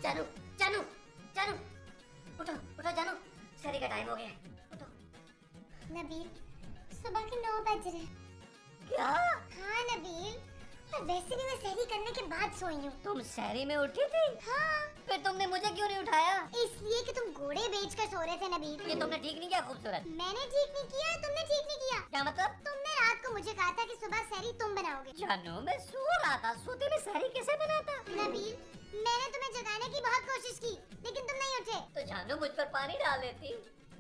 जानू जानू जानू, उठो उठो जानू, सहरी का टाइम हो गया है, उठो। नबील, सुबह के 9 बज रहे। क्या? हाँ नबील, वैसे भी मैं सहरी करने के बाद सोई हूँ। तुम सहरी में उठी थी? हाँ। फिर तुमने मुझे क्यों नहीं उठाया? इसलिए कि तुम घोड़े बेचकर सो रहे थे नबील। ये तुमने ठीक नहीं किया खूबसूरत। मैंने ठीक नहीं किया, तुमने ठीक नहीं किया। क्या मतलब? तुमने रात को मुझे कहा था कि सुबह सहरी तुम बनाओगे। जानू मैं सो रहा था, सोते में सहरी कैसे बनाता? नबील, मैंने तुम्हें जगाने की बहुत कोशिश की, लेकिन तुम नहीं उठे। तो जानू मुझ पर पानी डाल देती।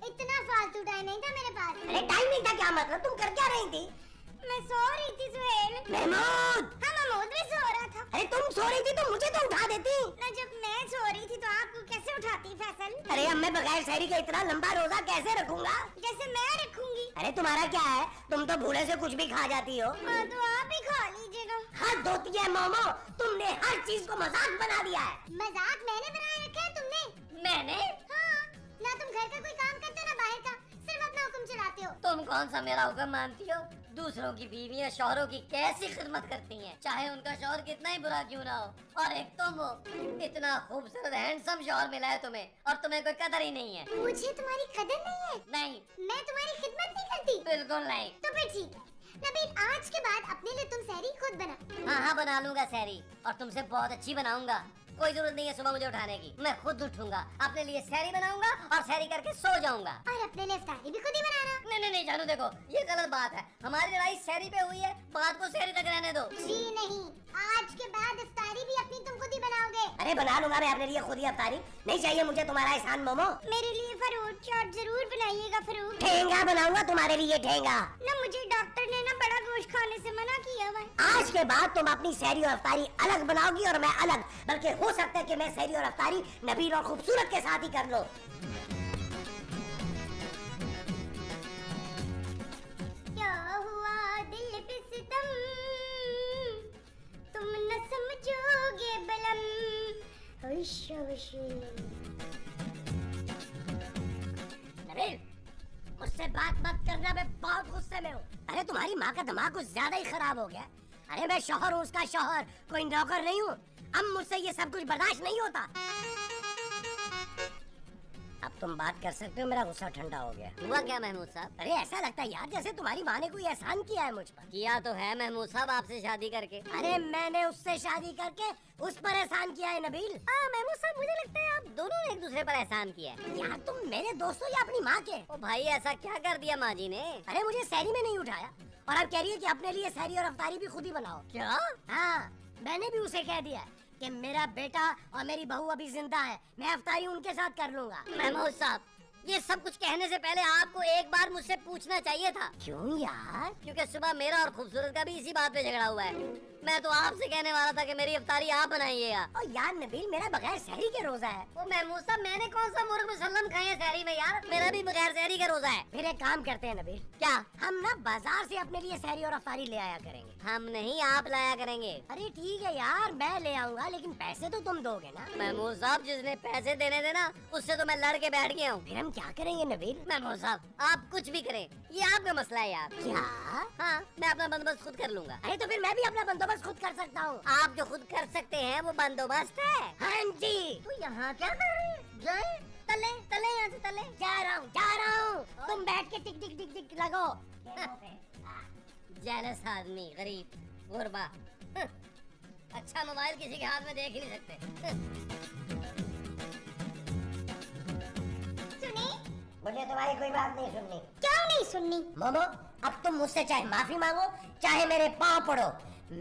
इतना फालतू टाइम नहीं था मेरे पास। अरे टाइम नहीं था क्या मतलब? तुम कर क्या रही थी? मैं सो रही थी सुहेल। महमूद! हाँ महमूद भी सो रहा था। अरे तुम सो रही थी तो मुझे तो उठा देती ना, जब मैं सो रही थी तो आपको कैसे उठाती फैसल? अरे अब मैं बगैर सहरी का इतना लंबा रोजा कैसे रखूंगा? जैसे मैं रखूंगी। अरे तुम्हारा क्या है, तुम तो भूले से कुछ भी खा जाती हो। हाँ तो आप ही खा लीजिएगा। हद होती है मोमो, तुमने हर चीज को मजाक बना दिया है। मजाक मैंने बनाए रखा है, तुमने? मैंने? हाँ, ना तुम घर का कोई काम करते हो ना बाहर का, सिर्फ अपना हुक्म चलाते हो। तुम कौन सा मेरा हुक्म मानती हो? दूसरों की बीवियां शौहरों की कैसी खिदमत करती हैं, चाहे उनका शौहर कितना ही बुरा क्यों ना हो। और एक तुम हो, इतना खूबसूरत हैंडसम शौहर मिला है तुम्हें, और तुम्हें कोई कदर ही नहीं है। मुझे तुम्हारी कदर नहीं है? नहीं, मैं तुम्हारी खिदमत नहीं करती? बिल्कुल नहीं। तो फिर ठीक है नबील, आज के बाद अपने लिए तुम सहरी खुद बना। हाँ हाँ बना लूंगा सहरी, और तुमसे बहुत अच्छी बनाऊंगा। कोई जरूरत नहीं है सुबह मुझे उठाने की, मैं खुद उठूंगा, अपने लिए सहरी बनाऊंगा और सहरी करके सो जाऊंगा। और अपने लिए इफ्तारी भी खुद ही बनाना। नहीं नहीं नहीं जानू, देखो ये गलत बात है। हमारी लड़ाई सहरी पे हुई है, बात को सहरी तक रहने दो। जी नहीं, आज के बाद इफ्तारी भी अपनी तुम खुद ही बनाओगे। अरे बना लूंगा मैं अपने लिए खुद ही इफ्तारी, नहीं चाहिए मुझे तुम्हारा एहसान मोमो। मेरे लिए फ्रूट चाट जरूर बनाइएगा। फ्रूट ठेंगा बनाऊंगा तुम्हारे लिए, ठेंगा। ना, मुझे डॉक्टर ने ना बड़ा गोश्त खाने से मना किया हुआ है। आज के बाद तुम अपनी सहरी और इफ्तारी अलग बनाओगी और मैं अलग, बल्कि हो सकता है कि मैं सहरी और इफ्तारी नबील और खूबसूरत के साथ ही कर लो। क्या हुआ दिल पे सितम, तुम न समझोगे बलम। नबील, मुझसे बात मत करना, मैं बहुत गुस्से में हूँ। अरे तुम्हारी माँ का दिमाग कुछ ज्यादा ही खराब हो गया। अरे मैं शौहर हूँ, उसका शौहर, कोई नौकर नहीं हूँ। अब मुझसे ये सब कुछ बर्दाश्त नहीं होता। अब तुम बात कर सकते हो, मेरा गुस्सा ठंडा हो गया। हुआ क्या महमूद साहब? अरे ऐसा लगता है यार जैसे तुम्हारी माँ ने कोई एहसान किया है मुझ पर। किया तो है महमूद साहब, आपसे शादी करके। अरे मैंने उससे शादी करके उस पर एहसान किया है नबील। महमूद साहब मुझे लगता है आप दोनों ने एक दूसरे पर एहसान किया है। यार तुम मेरे दोस्त हो या अपनी माँ के? ओ भाई ऐसा क्या कर दिया माँ जी ने? अरे मुझे सहरी में नहीं उठाया और अब कह रही है कि अपने लिए सहरी और इफ्तारी भी खुद ही बनाओ। क्या? हाँ, मैंने भी उसे कह दिया कि मेरा बेटा और मेरी बहू अभी जिंदा है, मैं इफ्तारी उनके साथ कर लूंगा। महमूद साहब, ये सब कुछ कहने से पहले आपको एक बार मुझसे पूछना चाहिए था। क्यों यार? क्योंकि सुबह मेरा और खूबसूरत का भी इसी बात पे झगड़ा हुआ है। मैं तो आपसे कहने वाला था कि मेरी इफ्तारी आप बनाइएगा। और यार नबील, मेरा बगैर सहरी के रोजा है। वो महमूद साहब, मैंने कौन सा मुर्ग मुसल्लम खाए हैं सहरी में यार? मेरा भी बगैर सहरी का रोजा है। फिर एक काम करते हैं नबील, क्या हम ना बाजार से अपने लिए सहरी और इफ्तारी ले आया करेंगे? हम नहीं, आप लाया करेंगे। अरे ठीक है यार, मैं ले आऊंगा, लेकिन पैसे तो तुम दोगे ना? महमूद साहब, जिसने पैसे देने थे ना, उससे तो मैं लड़ के बैठ गया हूँ। फिर हम क्या करेंगे नबील? महमूद साहब, आप कुछ भी करें, ये आपका मसला है यार। क्या? हाँ, मैं अपना बंदोबस्त खुद कर लूंगा। अरे तो फिर मैं भी अपना बंदोबस्त खुद कर सकता हूँ। आप जो खुद कर सकते हैं वो बंदोबस्त है। हाँ जी। तो यहाँ क्या कर रहे हैं? जाए तले तले, यहाँ से तले। जा रहा हूँ। तुम बैठ के टिक टिक टिक टिक लगो। जेलस आदमी, गरीब, गुरबा। अच्छा मोबाइल किसी के हाथ में देख ही नहीं सकते। मुझे तुम्हारी कोई बात नहीं सुननी। क्यों नहीं सुननी? मोमो, अब तुम मुझसे चाहे माफी मांगो, चाहे मेरे पाँव पड़ो,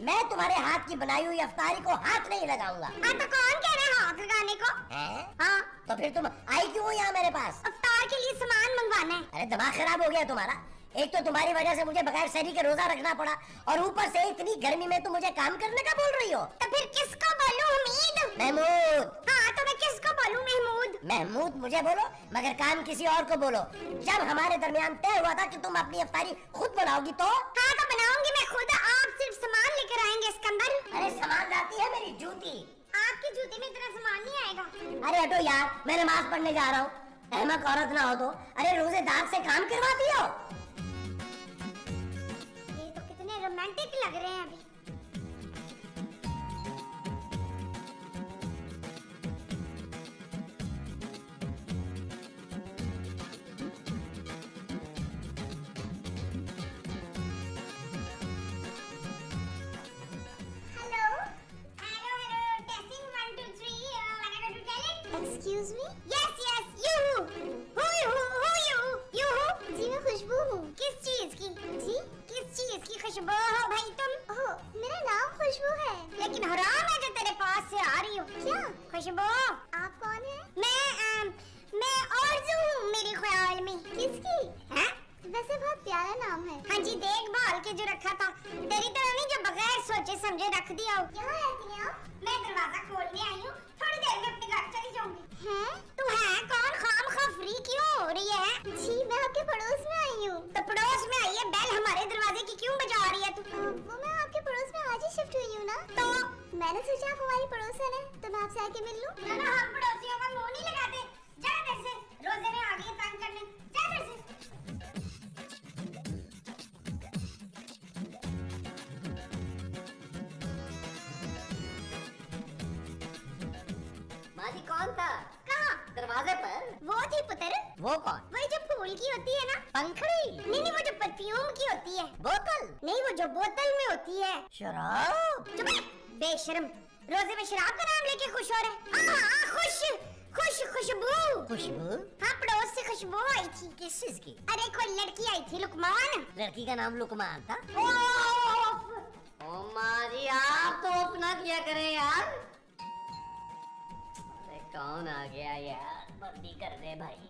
मैं तुम्हारे हाथ की बनाई हुई इफ्तारी को हाथ नहीं लगाऊंगा। तो कौन कह रहा है हाथ लगाने को? हाँ, तो फिर तुम आई क्यों हो यहाँ मेरे पास? इफ्तार के लिए सामान मंगवाना है। अरे दिमाग खराब हो गया तुम्हारा। एक तो तुम्हारी वजह से मुझे बगैर सहरी के रोजा रखना पड़ा, और ऊपर से इतनी गर्मी में तुम मुझे काम करने का बोल रही हो। तो फिर किसको बोलूं? उम्मीद? महमूद। हाँ, तो मैं किसको बोलूं? महमूद? महमूद मुझे बोलो, मगर काम किसी और को बोलो। जब हमारे दरमियान तय हुआ था कि तुम अपनी इफ्तारी खुद बनाओगी तो? हाँ, तो बनाऊंगी मैं खुद। आप सिर्फ सामान लेकर आएंगे सिकंदर। अरे सामान लाती है मेरी जूती। आपकी जूती में इतना सामान नहीं आएगा। अरे हटो यार, मैं नमाज पढ़ने जा रहा हूँ। अहमक औरत ना हो तो। अरे रोजेदार से काम करवाती हो? ये तो कितने रोमांटिक लग रहे हैं अभी। तुम्हारा नाम है। हाँ जी, देखभाल के जो रखा था, तेरी तरह नहीं जो बगैर सोचे समझे रख दिया हो। यहाँ रहती हैं आप? मैं दरवाजा खोलने आई हूँ, थोड़ी देर में अपने घर चली जाऊंगी। हैं? तू है कौन? खामखा फ्री क्यों हो रही है? जी मैं आपके पड़ोस में आई हूँ। तो पड़ोस में आई है, बेल हमारे दरवाजे की क्यों बजा रही है तू? वो मैं आपके पड़ोस में आज ही शिफ्ट हुई हूँ ना, तो मैंने सोचा आप हमारी पड़ोसन है, तो मैं आपसे आके मिल लूँ। ना हम पड़ोसियों का मुँह नहीं लगाते। जा इधर से, रोजे में आ गई तंग करने। जा इधर से। माँ जी कौन था? कहाँ? दरवाजे पर। वो थी पुत्र। वो कौन? वही जो फूल की होती है ना। पंखड़ी? नहीं, वो जो परफ्यूम की होती है। बोतल? नहीं, वो जो बोतल में होती है। शराब? चुप रह, बेशर्म। रोजे में शराब का नाम लेके खुश हो रहे? खुशबू। खुशबू? हाँ, पड़ोस से खुशबू आई थी। किस चीज की? अरे कोई लड़की आई थी, लुकमान। लड़की का नाम लुकमान था? ओह, ओ माँ जी आप तो अपना किया करें यार। अरे कौन आ गया यार, बंदी कर दे भाई।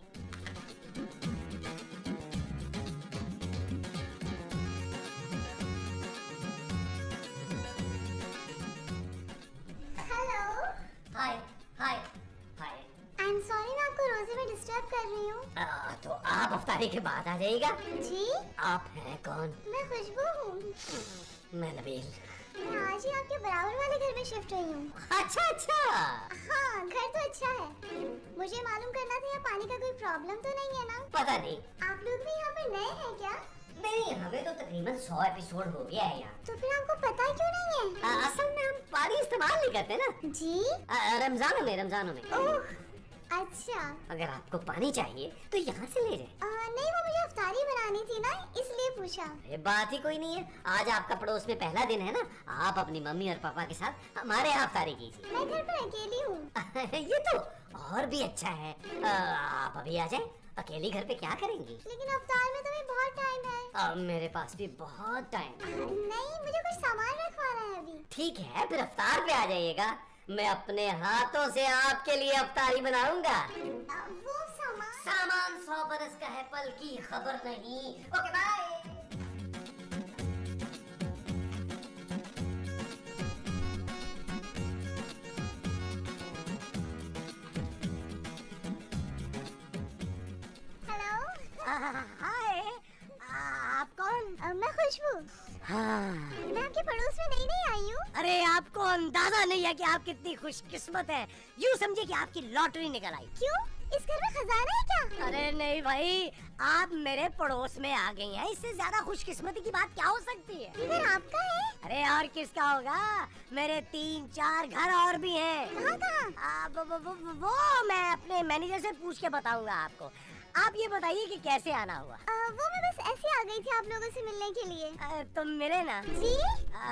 Hello. Hi hi hi. I am sorry, मैं आपको रोजे में डिस्टर्ब कर रही हूँ। तो आप अफ्तारी के बाद आ जाइएगा। जी? आप हैं कौन? मैं खुशबू हूँ। मैं नबील। मैं आज ही आपके बराबर वाले घर में शिफ्ट हुई हूँ। अच्छा अच्छा। हाँ, घर तो अच्छा है। मुझे मालूम करना था, यहाँ पानी का कोई प्रॉब्लम तो नहीं है ना? पता नहीं। आप लोग भी यहाँ पर नए हैं क्या? नहीं, हमें तो तकरीबन 100 एपिसोड हो गया है यहाँ। तो फिर आपको पता क्यों नहीं है? असल में हम पानी इस्तेमाल नहीं करते ना। जी? रमजानों में। ओह, अच्छा। अगर आपको पानी चाहिए तो यहाँ से ले जाए। नहीं, वो मुझे अफ्तारी बनानी थी ना, इसलिए पूछा। ये बात ही कोई नहीं है। आज आपका पड़ोस में पहला दिन है ना, आप अपनी मम्मी और पापा के साथ हमारे यहाँ अफ्तारी कीजिए। मैं घर पर अकेली हूँ। ये तो और भी अच्छा है। आप अभी आ जाए। अकेली घर पे क्या करेंगी? लेकिन अफ्तार में तो भी बहुत टाइम है। मेरे पास भी बहुत टाइम है। नहीं, मुझे कुछ सामान रखवाना है अभी। ठीक है, फिर अफ्तार पे आ जाइएगा। मैं अपने हाथों से आपके लिए अफ्तारी बनाऊंगा। वो सामान 100 बरस का है, पल की खबर नहीं। Okay bye. हाय, आप कौन? मैं खुशबू। हाँ। मैं आपके पड़ोस में नहीं आई हूँ। अरे आपको अंदाजा नहीं है कि आप कितनी खुशकिस्मत हैं। यूँ समझिए कि आपकी लॉटरी निकल आई। क्यों? इस घर में खजाना है क्या? अरे नहीं भाई, आप मेरे पड़ोस में आ गई हैं। इससे ज्यादा खुशकिस्मती की बात क्या हो सकती है? ये घर आपका है? अरे और किसका होगा? मेरे 3-4 घर और भी हैं। कहाँ? वो मैं अपने मैनेजर से पूछ के बताऊंगा आपको। आप ये बताइए कि कैसे आना हुआ? वो मैं बस ऐसे आ गई थी आप लोगों से मिलने के लिए। तुम मिले ना? जी?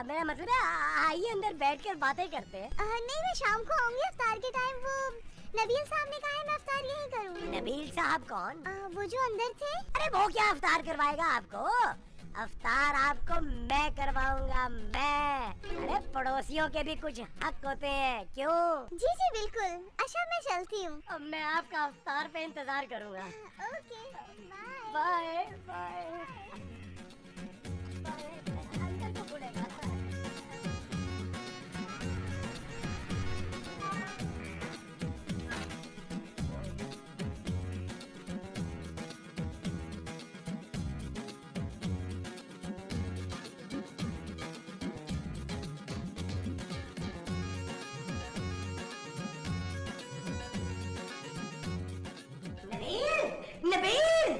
मेरा मतलब है आइए अंदर बैठकर बातें करते हैं। नहीं, मैं शाम को आऊंगी अफ्तार के टाइम। वो नबील साहब ने कहा है मैं अफ्तार यहीं करूँ। नबील साहब कौन? वो जो अंदर थे। अरे वो क्या अफ्तार करवाएगा आपको? अफ्तार आपको मैं करवाऊंगा, मैं। अरे पड़ोसियों के भी कुछ हक होते हैं, क्यों? जी जी बिल्कुल। अच्छा, मैं चलती हूँ। अब मैं आपका अफ्तार पे इंतजार करूंगा। Okay, bye. Bye bye. Uncle को बोलेगा। नबील,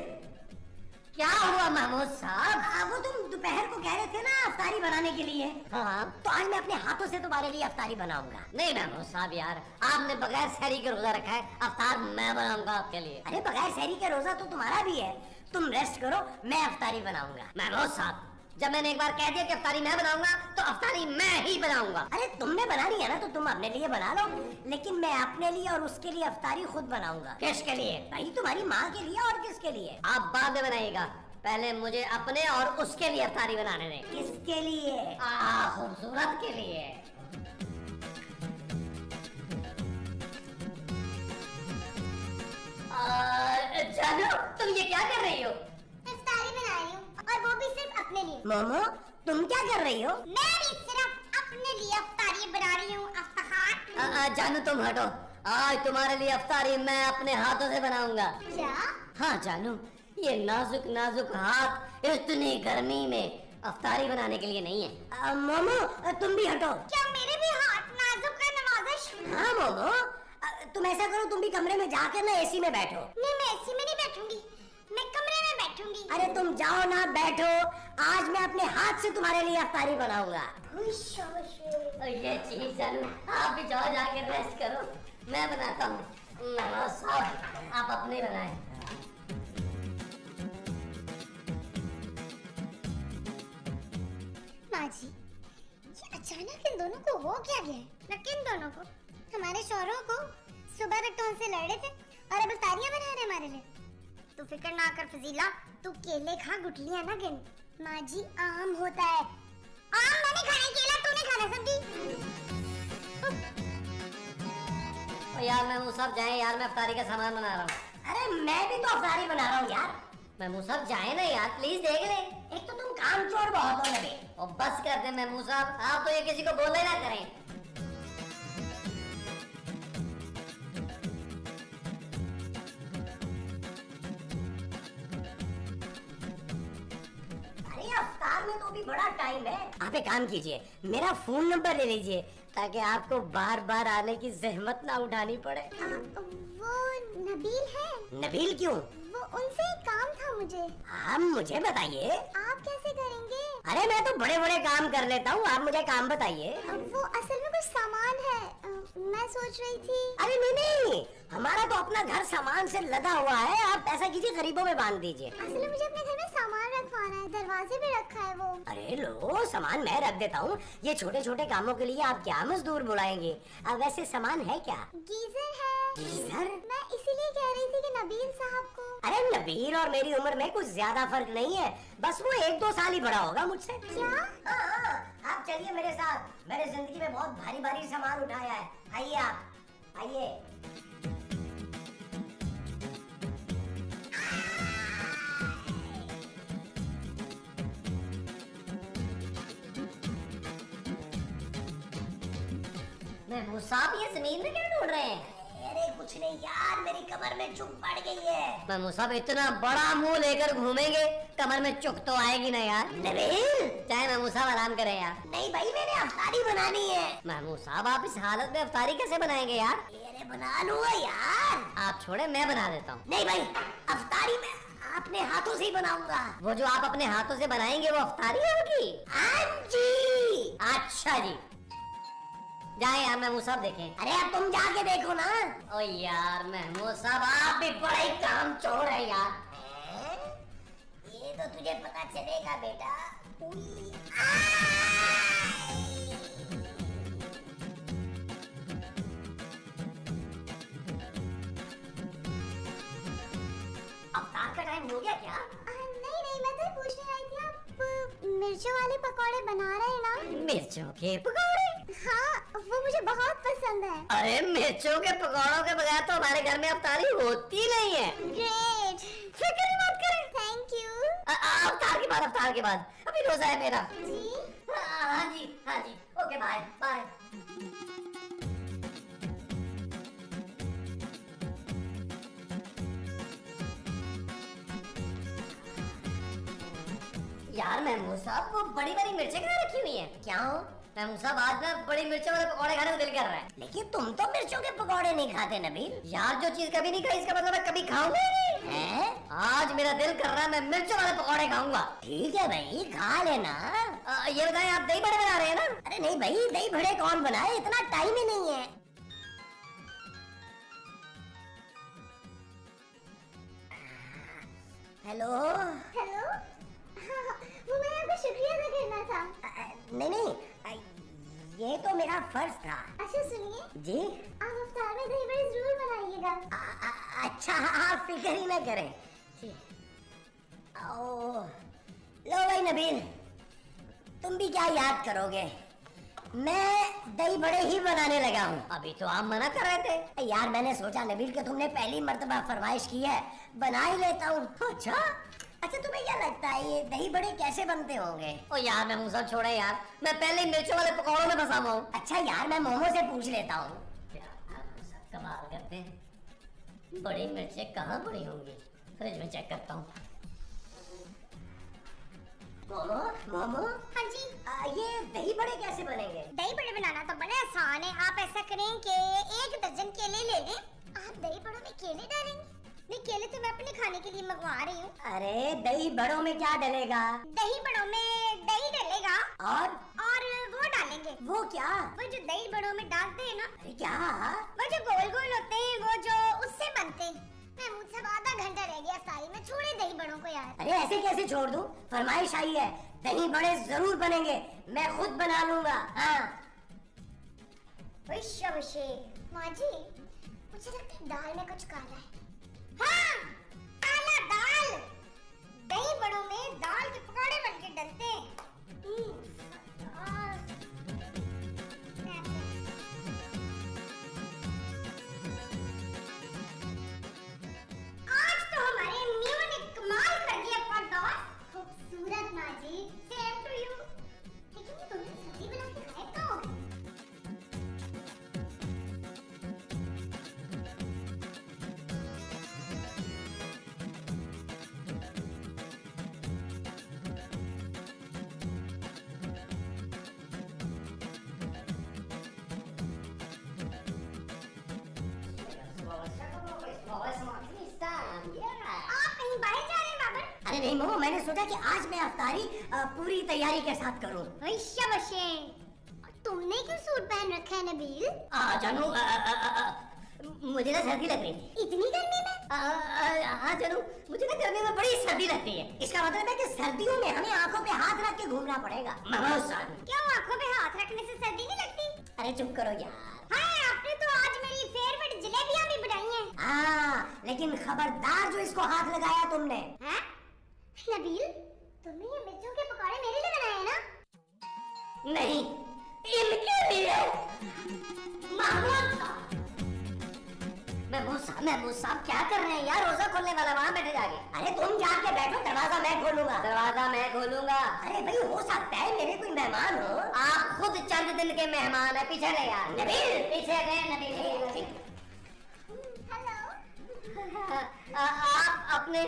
क्या हुआ महमूद साहब? वो तुम दोपहर को कह रहे थे ना अफ्तारी बनाने के लिए। हाँ, तो आज मैं अपने हाथों से तुम्हारे लिए अफ्तारी बनाऊंगा। नहीं महमूद साहब यार, आपने बगैर सहरी के रोजा रखा है, अफ्तार मैं बनाऊंगा आपके लिए। अरे बगैर सहरी के रोजा तो तुम्हारा भी है, तुम रेस्ट करो, मैं अफ्तारी बनाऊंगा। महमूद साहब, जब मैंने एक बार कह दिया कि अफ्तारी मैं बनाऊंगा तो अफ्तारी मैं ही बनाऊंगा। अरे तुमने बनानी है ना तो तुम अपने लिए बना लो, लेकिन मैं अपने लिए और उसके लिए अफ्तारी खुद बनाऊंगा। किसके लिए? भाई तुम्हारी माँ के लिए। और किसके लिए? आप बाद में बनाइएगा, पहले मुझे अपने और उसके लिए अफ्तारी बनाने दें। किसके लिए? खूबसूरत के लिए। जानू, तुम ये क्या कर रही हो? इफ्तारी बना रही हूँ। और वो अपने लिए। मोमो तुम क्या कर रही हो? मैं भी सिर्फ अपने लिए अफ्तारी बना रही हूँ। अफ्तार जानू तुम हटो, आज तुम्हारे लिए अफ्तारी मैं अपने हाथों से बनाऊंगा। क्या? हाँ जानू, ये नाजुक नाजुक हाथ इतनी गर्मी में अफ्तारी बनाने के लिए नहीं है। मोमो तुम भी हटो। क्या मेरे भी हाथ नाजुक है नवाजिश? हाँ मोमो, तुम ऐसा करो, तुम भी कमरे में जाकर ना एसी में बैठो। नहीं, मैं एसी में नहीं बैठूंगी, मैं कमरे में बैठूंगी। अरे तुम जाओ ना, बैठो, आज मैं अपने हाथ से तुम्हारे लिए अफ्तारी बनाऊंगा। ये चीज जानू, आप भी जाओ, जाके रेस्ट करो, मैं बनाता हूँ। आप अपने बनाए। माँ जी, ये अचानक इन दोनों को हो क्या गया है? न किन दोनों को? हमारे शौहरों को सुबह तक तो हमसे लड़ रहे थे और अब तारियां बना रहे हमारे लिए। तू फिक्र ना कर फजीला, तू केले खा, गुठलियां ना गिन। माँ जी, आम होता है, आम मैंने खाना, केला तूने खाना। सब यार महमूद साहब जाए यार, मैं अफ्तारी का सामान बना रहा हूँ। अरे मैं भी तो अफ्तारी बना रहा हूँ यार। महमूद साहब जाए ना यार, प्लीज देख ले। एक तो तुम काम चोर बहुत हो लगे। और बस कर दे महमूद साहब, आप तो ये किसी को बोलने ना करें। अरे अफ्तार में तो भी बड़ा टाइम है। आप एक काम कीजिए, मेरा फोन नंबर ले लीजिए ताकि आपको बार बार आने की जहमत ना उठानी पड़े। वो नबील है। नबील क्यों? वो उनसे एक काम था मुझे। आप मुझे बताइए। आप कैसे करेंगे? अरे मैं तो बड़े बड़े काम कर लेता हूँ, आप मुझे काम बताइए। वो असल में कुछ सामान है, मैं सोच रही थी। अरे नहीं नहीं, हमारा तो अपना घर सामान से लदा हुआ है। आप ऐसा कीजिए, गरीबों में बांध दीजिए। असल में मुझे अपने घर में सामान रखवाना है, दरवाजे पे रखा है वो। अरे लो, सामान मैं रख देता हूँ। ये छोटे छोटे कामों के लिए आप क्या मजदूर बुलाएंगे? अब वैसे सामान है क्या? गीजर है। गीजर? मैं इसीलिए कह रही थी कि नबील साहब को। अरे नबील और मेरी उम्र में कुछ ज्यादा फर्क नहीं है, बस वो 1-2 साल ही बड़ा होगा मुझसे। क्या? हाँ, आप चलिए मेरे साथ। मैंने जिंदगी में बहुत भारी भारी सामान उठाया है। आइए आप, आइए। महमूद साहब, ये जमीन में क्या ढूंढ रहे हैं? अरे कुछ नहीं यार, मेरी कमर में चुक पड़ गई है। महमूद साहब, इतना बड़ा मुंह लेकर घूमेंगे, कमर में चुक तो आएगी ना यार। नबील, चाहे महमूद साहब आराम करें यार। नहीं भाई, मैंने अफ्तारी बनानी है। महमूद साहब, आप इस हालत में अफ्तारी कैसे बनाएंगे यार? अरे बना लूंगा यार। आप छोड़े, मैं बना देता हूँ। नहीं भाई, अफ्तारी में अपने हाथों से ही बनाऊंगा। वो जो आप अपने हाथों से बनाएंगे वो अफ्तारी होगी? हाँ जी। अच्छा जी, जाए यार महमूद साहब देखें। अरे अब तुम जाके देखो ना। ओ यार महमूद साहब, आप भी बड़ा ही काम चोर है यार। ये तो तुझे पता चलेगा बेटा। अफ्तार का टाइम हो गया क्या? नहीं नहीं, मैं तो पूछने आई थी, आप मिर्चों वाले पकौड़े बना रहे हैं ना? मिर्चों के पकौड़े? हाँ, वो मुझे बहुत पसंद है। अरे मिर्चों के पकौड़ों के बगैर तो हमारे घर में अफ्तारी होती नहीं है। ग्रेट, फिक्र मत करें। Thank you. अफ्तार के बाद अभी रोजा है मेरा जी। हाँ जी, हाँ जी, ओके, बाय बाय। यार महमूद साहब, वो बड़ी बड़ी मिर्चें कहाँ रखी हुई हैं? क्या हो महमूद साहब, आज ना बड़ी मिर्चों वाले पकौड़े खाने को दिल कर रहा है। लेकिन तुम तो मिर्चों के पकौड़े नहीं खाते नबील। यार जो चीज कभी नहीं खाई इसका मतलब मैं कभी खाऊंगा नहीं। हैं? आज मेरा दिल कर रहा है, मैं मिर्चों वाले पकौड़े खाऊंगा। ठीक है भाई, खा लेना। ये बताएं, आप दही बड़े बना रहे हैं ना? अरे नहीं भाई, दही बड़े कौन बनाए, इतना टाइम ही नहीं है। हेलो हेलो, वो मैं आपका शुक्रिया अदा करना था। नहीं नहीं, ये तो मेरा फर्ज था। अच्छा सुनिए जी, आप अफ्तार में दही बड़े जरूर बनाइएगा। अच्छा, आप फिक्र ही ना करें। ओ, लो भाई नबील, तुम भी क्या याद करोगे, मैं दही बड़े ही बनाने लगा हूँ। अभी तो आप मना कर रहे थे। यार मैंने सोचा नबील कि तुमने पहली मर्तबा फरमाइश की है, बना ही लेता हूँ। अच्छा, अच्छा तुम्हें क्या लगता है ये दही बड़े कैसे बनते होंगे? ओ यार मैं मुंह सब छोड़े यार, मैं पहले ही मिर्चों वाले पकौड़ों में फंसा हुआ हूँ। अच्छा यार मैं मोमो से पूछ लेता हूँ। कमाल करते हैं, बड़ी मिर्चें कहाँ पड़ी होंगी, फ्रिज में चेक करता हूँ। मोमो मोमो हाँ जी। ये दही बड़े कैसे बनेंगे? दही बड़े बनाना तो बड़ा आसान है। आप ऐसा करें कि 1 दर्जन केले ले लें। आप दही बड़ों में केले डालेंगे? नहीं, केले तो मैं अपने खाने के लिए मंगवा रही हूँ। अरे दही बड़ों में क्या डलेगा? दही बड़ों में दही डलेगा और वो डालेंगे। वो क्या? वो जो दही बड़ों में डालते हैं ना। अरे क्या? वो जो गोल गोल होते हैं, वो जो उससे बनते हैं। मैं मुझसे आधा घंटा रह गया सारी में, छोड़े दही बड़ों को यार। अरे ऐसे कैसे छोड़ दूं? फरमाइश आई है, दही बड़े जरूर बनेंगे, मैं खुद बना लूंगा। हाँ माँ जी, मुझे लगता है दाल में कुछ काला है। हाँ, काला दाल। दही बड़ों में दाल के पकौड़े बनके डलते हैं। आज तो हमारे अम्मियों ने कमाल कर दिया पर्दार। खूबसूरत माँ जी, सेम टू यू। लेकिन ये तुमने सब्जी बना के खाए तो? आप कहीं बाहर जा रहे हैं बाबर? अरे नहीं मोमो, मैंने सोचा कि आज मैं अफ्तारी पूरी तैयारी के साथ करूं। तुमने क्यों सूट पहन रखा है नबील? जानू मुझे ना सर्दी लग रही है। इतनी गर्मी में? हाँ जानू, मुझे ना गर्मी में बड़ी सर्दी लगती है। इसका मतलब है कि सर्दियों में हमें आंखों पे हाथ रख के घूमना पड़ेगा। क्यों, आंखों पे हाथ रखने से सर्दी नहीं लगती? अरे चुप करो यार। हाँ, आपने तो आज मेरी फेवरेट जलेबियां भी बनाई हैं। लेकिन खबरदार जो इसको हाथ लगाया तुमने। हैं? नबील, तुमने ये मिर्चों के पकौड़े मेरे लिए बनाए हैं ना? नहीं, इनके लिए। महमूद साहब क्या कर रहे हैं यार? रोजा खोलने वाला, वहाँ बैठे जाके। अरे तुम जाके बैठो, दरवाजा मैं खोलूंगा। दरवाजा मैं खोलूंगा? अरे भाई हो सकता है मेरे कोई मेहमान हो। आप खुद चंद दिन के मेहमान है, पीछे गए यार। नबील पीछे गए। नबील हेलो। आप अपने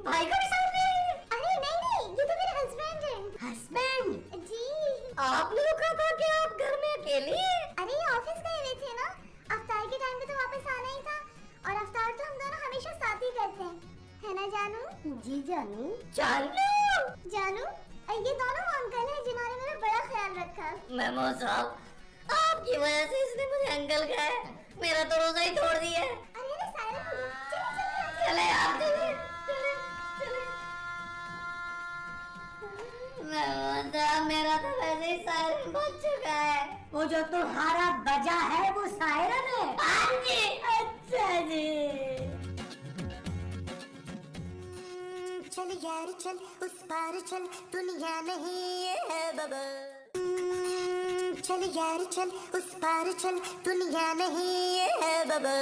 भाई को भी साथ ले आए? अरे नहीं, ये तो मेरे हस्बैंड हैं। हस्बैंड? जी। आपने तो कहा था कि आप घर में अकेली हैं। अरे ऑफिस गए हुए थे ना, अफ्तार के टाइम पे तो वापस आना ही था। और अफ्तार तो हम दोनों हमेशा साथ ही करते हैं, है ना जानू? जी जानू। जानू, ये दोनों वो अंकल हैं जिन्होंने मेरा बड़ा ख्याल रखा। महमूद साहब, आपकी वजह से इसने मुझे अंकल कहा है, मेरा तो रोजा ही तोड़ दिया है। अरे सारे चले आप, चले। महमूद साहब, मेरा तो वैसे ही सायरन बज चुका है। वो जो तुम्हारा बजा है वो सायरन है? हाँ जी। अच्छा जी। चल यार चल, उस पार चल, दुनिया नहीं है बाबा। चल यार चल, उस पार चल, दुनिया नहीं है बाबा।